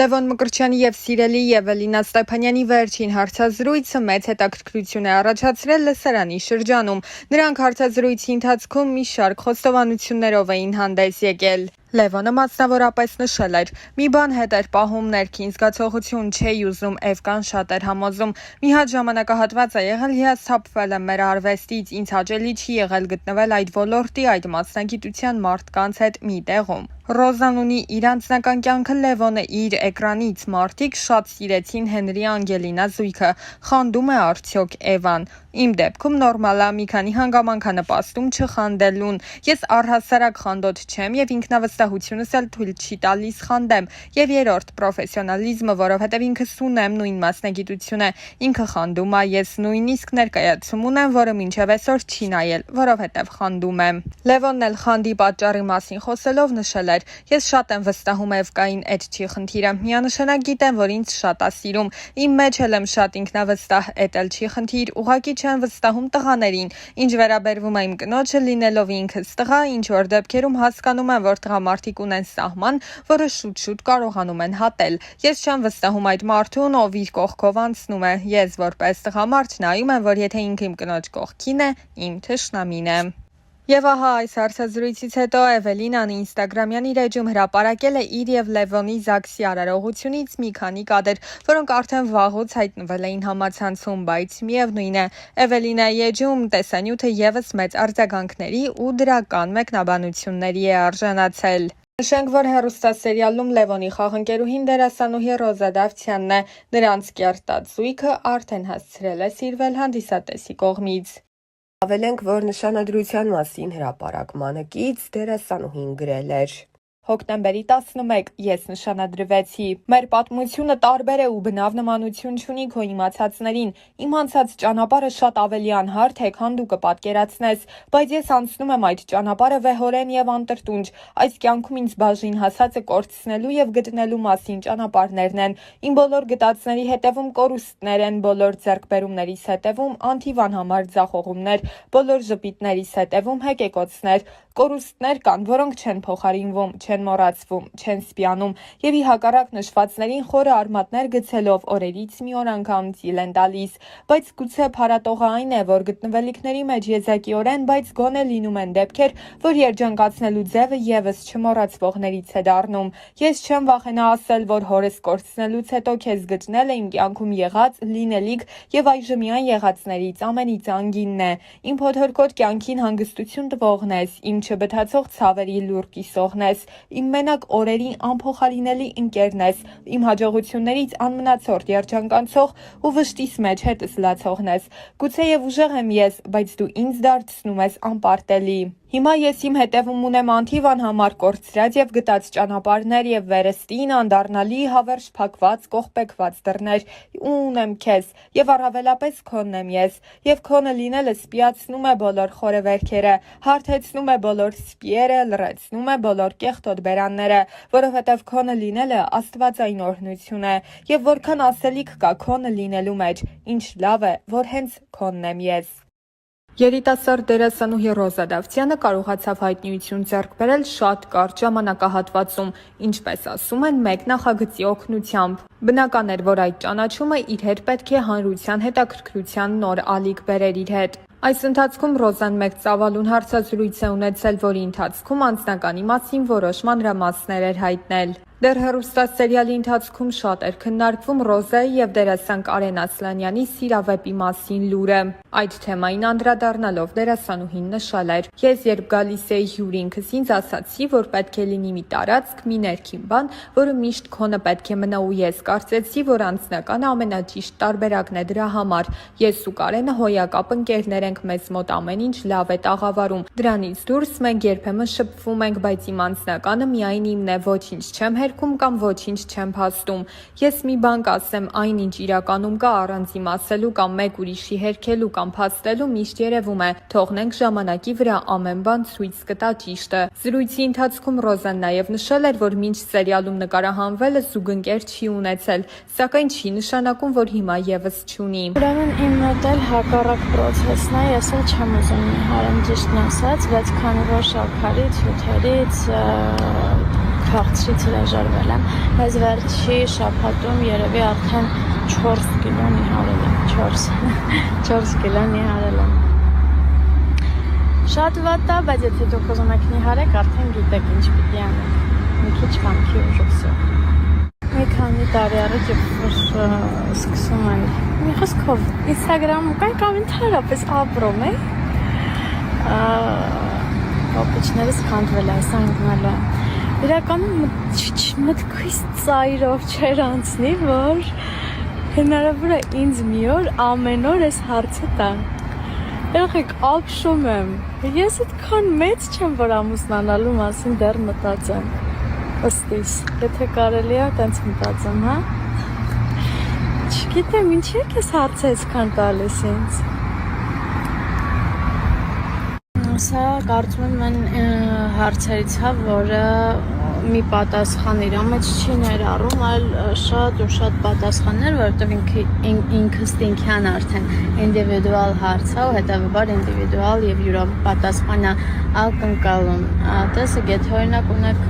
Լևոն Մկրտչյանի եւ սիրելի Էվելինա Ստեփանյանի վերջին հարցազրույցը մեծ հետաքրքրություն է առաջացրել լսարանի շրջանում։ Նրանք հարցազրույցի ընթացքում մի շարք խոստովանություններով էին հանդես եկել։ Լևոնը մասնավորապես նշել էր. «Մի բան հետ էր պահում ներքին զգացողություն չէի ուզում, Էվկան շատ էր համոզում։ Մի հատ ժամանակահատված է եղել, հիասթափվել եմ մեր արվեստից, ինձ հաճելի չի եղել գտնվել այդ ոլորտի, այդ մասնագիտության մարդկանց հետ մի տեղում»։ Ռոզան ունի իր անձնական կյանքը, Լևոնը իր էկրանից։ Մարդիկ շատ սիրեցին Հենրի Անգելինա զույգը։ Խանդում է արդյոք Էվան։ Իմ դեպքում նորմալ է, մի քանի հանգամանք է նպաստում չխանդելուն։ Ես առհասարակ խանդոտ չեմ եւ ինքնավստահությունս էլ թույլ չի տալիս խանդեմ։ Եվ երրորդ պրոֆեսիոնալիզմը, որովհետեւ ինքս ունեմ նույն մասնագիտությունը, ինքը խանդում է, ես նույնիսկ ներկայացում ունեմ, որը մինչեւ այսօր չի նայել, որովհետեւ խանդում եմ։ Լևոնն էլ խանդի պատճառի մասին խոսելով նշել էր. «Ես շատ եմ վստահում Էվկային, այդ չի խնդիրը։ Միանշանակ գիտեմ, որ ինձ շատ է սիրում։ Իմ մեջ էլ եմ շատ ինքնավստահ, էդ էլ չի խնդիր։ Ուղղակի չեմ վստահում տղաներին։ Ինչ վերաբերվում է իմ կնոջը, լինելով ինքս տղա, ինչ որ դեպքերում հասկանում եմ, որ տղամարդիկ ունեն սահման, որը շուտ-շուտ կարողանում են հատել։ Ես չեմ վստահում այդ մարդուն, ով իր կողքով անցնում է։ Ես որպես տղամարդ նայում եմ, որ եթե ինքը իմ կնոջ կողքին է, իմ թշնամին է»։ Եվ ահա այս հարցազրույցից հետո Էվելինան ինստագրամյան իր էջում հրապարակել է իր եւ Լևոնի ԶԱԳՍ-ի արարողությունից մի քանի կադր, որոնք արդեն վաղուց հայտնվել էին համացանցում, բայց միևնույն է, Էվելինայի էջում տեսանյութը եւս մեծ արձագանքների ու դրական մեկնաբանությունների է արժանացել։ Նշենք, որ հեռուստասերիալում Լևոնի խաղընկերուհին դերասանուհի Ռոզա Դավթյանն է։ Նրանց կերտած զույգը արդեն հասցրել է սիրվել հանդիսատեսի կողմից։ Ավելենք, որ նշանադրության մասին հրապարակմանը կից դերասանուհին գրել էր. Հոկտեմբերի 11 ես նշանադրվեցի։ Մեր պատմությունը տարբեր է ու բնավ նմանություն չունի քո իմացածներին։ Իմ անցած ճանապարհը շատ ավելի անհարթ է, քան դու կպատկերացնես, բայց ես անցնում եմ այդ ճանապարհը վեհորեն եւ անտրտունջ։ Այս կյանքում ինձ բաժին հասածը կորցնելու եւ գտնելու մասին ճանապարհներն են։ Իմ բոլոր գտածների հետևում կորուստներ են, բոլոր ձեռքբերումներիս հետևում անթիվան համար ձախողումներ, բոլոր ժպիտներիս հետևում հեկեկոցներ։ Կորուստներ կան, որոնք չեն փոխարինվում, չեն մոռացվում, չեն սպիանում եւ ի հակառակ նշվածներին խորը արմատներ գցելով օրերից մի օր անգամ ծիլ են տալիս, բայց գուցե փառատողը այն է, որ գտնվելիքների մեջ եզակիորեն, բայց գոնե լինում են դեպքեր, որ երջանկացնելու ձևը եւս չմոռացվողներից է դառնում։ Ես չեմ վախենա ասել, որ հորս կորցնելուց հետո քեզ գտնել է իմ կյանքում եղած, լինելիք եւ այժմյան եղածներից ամենից անգինն է։ Իմ փոթորկոտ կյանքին հանգստություն տվողն ես, իմ չբթացող ցավերի լուր կիսողն ես, իմ մենակ օրերի անփոխարինելի ընկերն ես, իմ հաջողություններից անմնացորդ երջանկանցող ու վշտիս մեջ հետս լացողն ես։ Գուցեև ուժեղ եմ ես, բայց դու ինձ դարձնում ես անպարտելի։ Հիմա ես իմ հետևում ունեմ անթիվ անհամար կորցրած եւ գտած ճանապարհներ եւ վերստին անդառնալի հավերժ փակված կողպեկված դռներ ու ունեմ քեզ եւ առավելապես քոնն եմ ես եւ քոնը լինելը սպիացնում է բոլոր խորեվերքերը, հարթեցնում է բոլոր սպիերը, լրացնում է բոլոր կեղտոտ բերանները, որովհետեւ քոնը լինելը աստվածային օրհնություն է եւ որքան ասելիք կա քոնը լինելու մեջ, ինչ լավ է, որ հենց քոնն եմ ես։ Երիտասարդ դերասանուհի Ռոզա Դավթյանը կարողացավ հայտնիություն ձեռք բերել շատ կարճ ժամանակահատվածում, ինչպես ասում են, մեկ նախագծի օգնությամբ։ Բնական էր, որ այդ ճանաչումը իր հետ պետք է հանրության հետաքրքրության նոր ալիք բերեր իր հետ։ Այս ընթացքում Ռոզան մեկ ծավալուն հարցազրույց է ունեցել, որի ընթացքում անձնականի մասին որոշ մանրամասներ էր հայտնել։ Դեռ հեռուստասերիալի ընթացքում շատ էր քննարկվում Ռոզայի եւ դերասան Կարեն Ասլանյանի սիրավեպի մասին լուրը։ Այդ թեմային անդրադառնալով դերասանուհին նշել էր. «Ես երբ գալիս էի հյուր ինքս ինձ ասացի, որ պետք է լինի մի տարածք, մի ներքին բան, որը միշտ քոնը պետք է մնա ու ես կարծեցի, որ անձնականը ամենաճիշտ տարբերակն է դրա համար։ Ես ու Կարենը հոյակապ ընկերներ ենք, մեզ մոտ ամեն ինչ լավ է տաղավարում։ Դրանից դուրս մենք երբեմն շփվում ենք, բայց իմ անձնականը միայն իմն է, ոչինչ չեմ հերքում կամ ոչինչ չեմ փաստում։ Ես մի բան կասեմ, այնինչ իրականում կա առանց իմ ասելու կամ մեկ ուրիշի հերքելու կամ փաստելու միշտ երևում է, թողնենք ժամանակի վրա ամեն բան ցույց կտա ճիշտը»։ Զրույցի ընթացքում Ռոզան նաև նշել էր, որ մինչ սերիալում նկարահանվելը զուգընկեր չի ունեցել, սակայն չի նշանակում, որ հիմա եւս չունի։ Ուրեմն իմ մոտ էլ հակառակ պրոցեսն է, ես էլ չեմ ուզում նիհարեմ ճիշտն ասած, բայց քանի որ շաքարից, հյութերից քաղցրից հրաժարվել եմ։ Այս վերջի շաբաթում երևի արդեն 4 կիլո նիհարել եմ, 4 կիլո նիհարել եմ։ Շատ վատ է, բայց եթե դուք ուզում եք նիհարեք, արդեն գիտեք ինչ պիտի անեք։ Մի քիչ վանքի ուժը։ Մի քանի տարի առաջ սկսում են մի խոսքով Instagram-ում կան ընդհանրապես ապրում է։ Ապիչներս քանդվել է, այս անգնալը։ Իրականում մտքից ծայրով չեր անցնի, որ հնարավոր է ինձ մի օր ամեն օր այս հարցը տան։ Եղեք ապշում եմ։ Ես այդքան մեծ չեմ, որ ամուսնանալու մասին դեռ մտածեմ։ Ըստիս, եթե կարելի է, տենց մտածեմ, հա։ Չգիտեմ, ինչի եք ես հարցը այսքան տալիս ինձ։ Սա կարծում եմ հարցերից է, որը մի պատասխան իր մեջ չի ներառում, այլ շատ ու շատ պատասխաններ, որովհետև ինքնստինքյան արդեն ինդիվիդուալ հարց է ու հետևաբար ինդիվիդուալ եւ յուրով պատասխանա ակնկալում։ Տեսեք, եթե օրինակ ունեք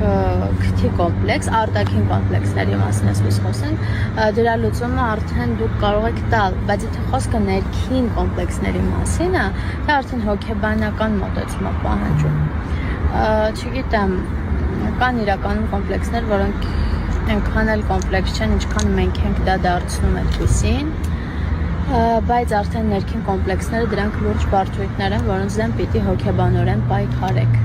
քթի կոմպլեքս, արտաքին կոմպլեքսների մասին ես խոսենք, դրա լուծումը արդեն դուք կարող եք տալ, բայց եթե խոսքը ներքին կոմպլեքսների մասին է, դա արդեն հոգեբանական մոտեցում է պահանջում։ Չգիտեմ, կան իրականում կոմպլեքսներ, որոնք այնքան էլ կոմպլեքս չեն, ինչքան մենք ենք դա դարձնում այդպիսին, բայց արդեն ներքին կոմպլեքսները դրանք լուրջ բարդություններ են, որոնց դեմ պիտի հոգեբանորեն պայքարեք։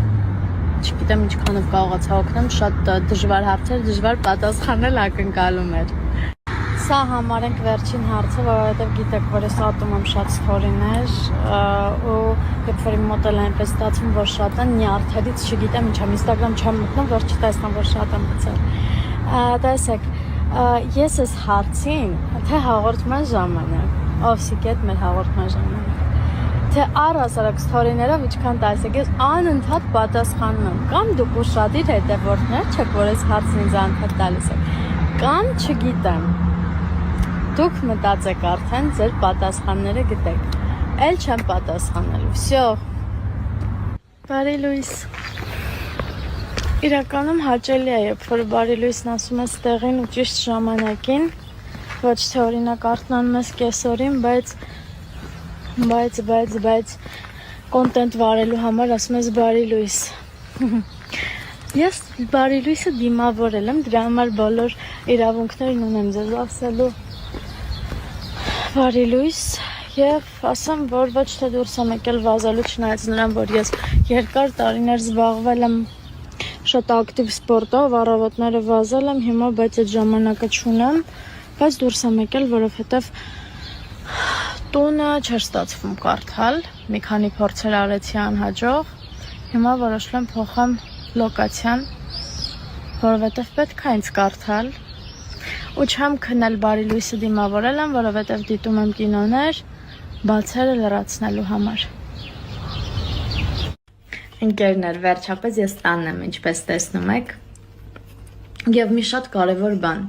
Չգիտեմ ինչքանով կարողացա օգնեմ, շատ դժվար հարցեր, դժվար պատասխանել ակնկալում էր։ Սա համարենք վերջին հարցը, որովհետև գիտեք, որ ես ատում եմ շատ ստորիներ ու երբ որ իմ մոտ էլ այնպես ստացվում, որ շատ են նյարդերից, չգիտեմ ինչ եմ, Instagram չեմ մտնում, որ չտեսնեմ, որ շատ եմ մտցել։ Տեսեք, ես այս հարցին, թե հաղորդման ժամանակ, Օվսիկետ մեր հաղորդման ժամանակ, թե առհասարակ ստորիներով ինչքան տալիս եք, ես անընդհատ պատասխանում եմ, կամ դուք ուշադիր հետևորդներ չեք, որ այս հարցն ինձ անընդհատ տալիս եք, կամ չգիտեմ։ Դուք մտածեք արդեն ձեր պատասխանները գտեք։ Էլ չեմ պատասխանելու։ Всё։ Բարի լույս։ Իրականում հաճելի է, երբ որ բարի լույսն ասում ես տեղին ու ճիշտ ժամանակին, ոչ թե օրինակ արթնանում ես կեսօրին, բայց կոնտենտ վարելու համար ասում ես բարի լույս։ Ես բարի լույսը դիմավորել եմ, դրա համար բոլոր իրավունքներն ունեմ ձեզ ասելու։ Բարի լույս եւ ասեմ, որ ոչ թե դուրս եմ եկել վազելու, չնայած նրան, որ ես երկար տարիներ զբաղվել եմ շատ ակտիվ սպորտով, առավոտները վազել եմ, հիմա բայց այդ ժամանակը չունեմ, բայց դուրս եմ եկել, որովհետեւ տունը չէր ստացվում կարդալ, մի քանի փորձեր արեցի անհաջող, հիմա որոշել եմ փոխեմ լոկացիան, որովհետեւ պետք է ինձ կարդալ։ Ու չեմ քնել բարի լույսը դիմավորել եմ, որովհետև դիտում եմ կինոներ, բացերը լրացնելու համար։ Ընկերներ, վերջապես ես տանն եմ, ինչպես տեսնում եք, եւ մի շատ կարևոր բան,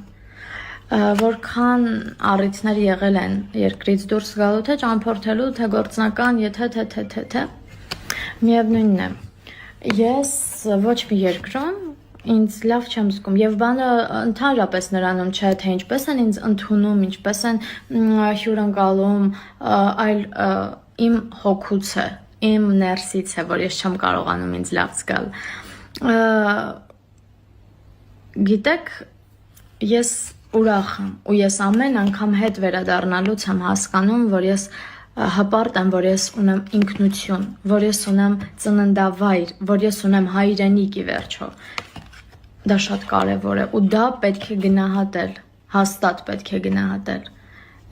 որքան առիթներ եղել են երկրից դուրս գալու, թե ճամփորդելու, թե գործնական, եթե միևնույնն է, ես ոչ մի երկրում ինձ լավ չեմ զգում եւ բանը ընդհանրապես նրանում չէ թե ինչպես են ինձ ընդունում, ինչպես են հյուրընկալում, այլ իմ հոգուց է, իմ ներսից է, որ ես չեմ կարողանում ինձ լավ զգալ։ Գիտեք, ես ուրախ եմ ու ես ամեն անգամ հետ վերադառնալուց եմ հասկանում, որ ես հպարտ եմ, որ ես ունեմ ինքնություն, որ ես ունեմ ծննդավայր, որ ես ունեմ հայրենիք ի վերջո։ Դա շատ կարևոր է ու դա պետք է գնահատել, հաստատ պետք է գնահատել։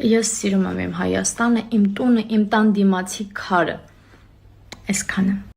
Ես սիրում եմ իմ Հայաստանը, իմ տունը, իմ տան դիմացի քարը։ Այսքանը։